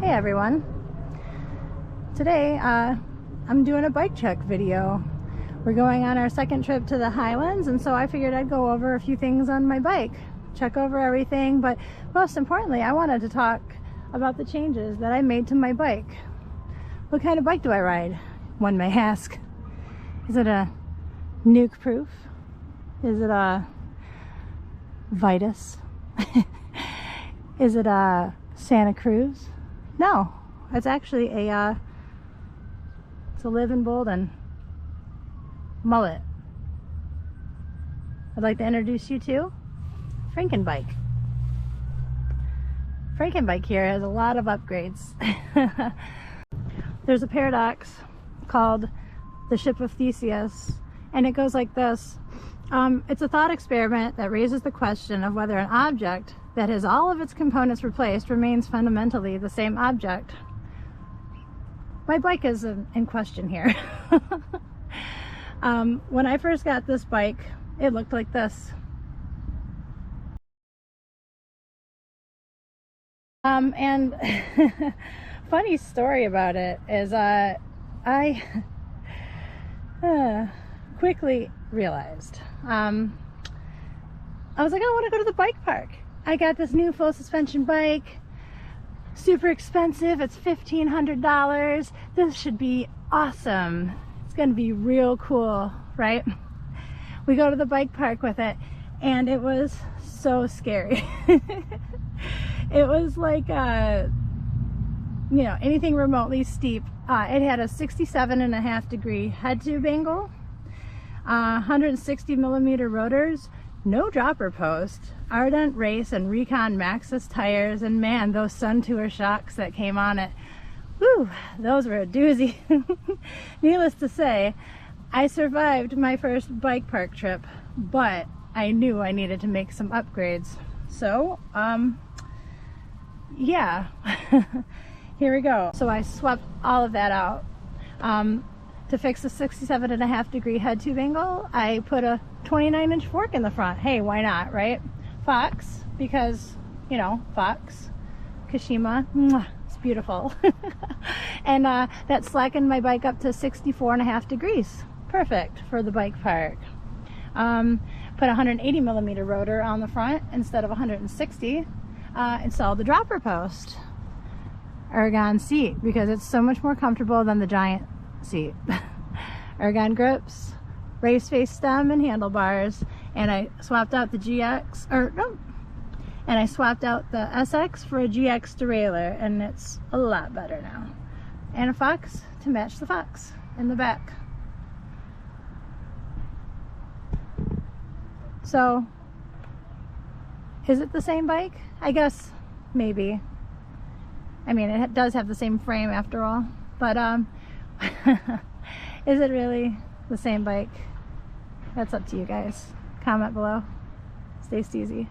Hey everyone. Today I'm doing a bike check video. We're going on our second trip to the Highlands, and so I figured I'd go over a few things on my bike, check over everything, but most importantly I wanted to talk about the changes that I made to my bike. What kind of bike do I ride? One may ask. Is it a nuke proof? Is it a Vitus? Is it a Santa Cruz? No, it's actually a Live and Bold and mullet. I'd like to introduce you to Frankenbike. Frankenbike here has a lot of upgrades. There's a paradox called the Ship of Theseus, and it goes like this. It's a thought experiment that raises the question of whether an object that has all of its components replaced remains fundamentally the same object. My bike is in question here. When I first got this bike, it looked like this. And funny story about it is I quickly realized, I was like, I want to go to the bike park. I got this new full suspension bike, super expensive, it's $1,500. This should be awesome. It's gonna be real cool, right? We go to the bike park with it, and it was so scary. It was like, you know, anything remotely steep. It had a 67.5-degree head tube angle, 160 millimeter rotors, no dropper post, Ardent Race and Recon Maxxis tires, and man, those Sun Tour shocks that came on it, whew, those were a doozy. Needless to say, I survived my first bike park trip, but I knew I needed to make some upgrades. So, yeah, here we go. So I swept all of that out. To fix the 67.5-degree head tube angle, I put a 29-inch fork in the front. Hey, why not, right? Fox, because, you know, Fox, Kashima, mwah, it's beautiful. And that slackened my bike up to 64.5 degrees. Perfect for the bike park. Put a 180 millimeter rotor on the front instead of 160. Installed the dropper post. Ergon seat, because it's so much more comfortable than the giant seat. Ergon grips, race face stem and handlebars, and I swapped out the GX, and I swapped out the SX for a GX derailleur, and it's a lot better now. And a Fox to match the Fox in the back. So, is it the same bike? I guess maybe. I mean, it does have the same frame after all, but is it really the same bike? That's up to you guys. Comment below. Stay steezy.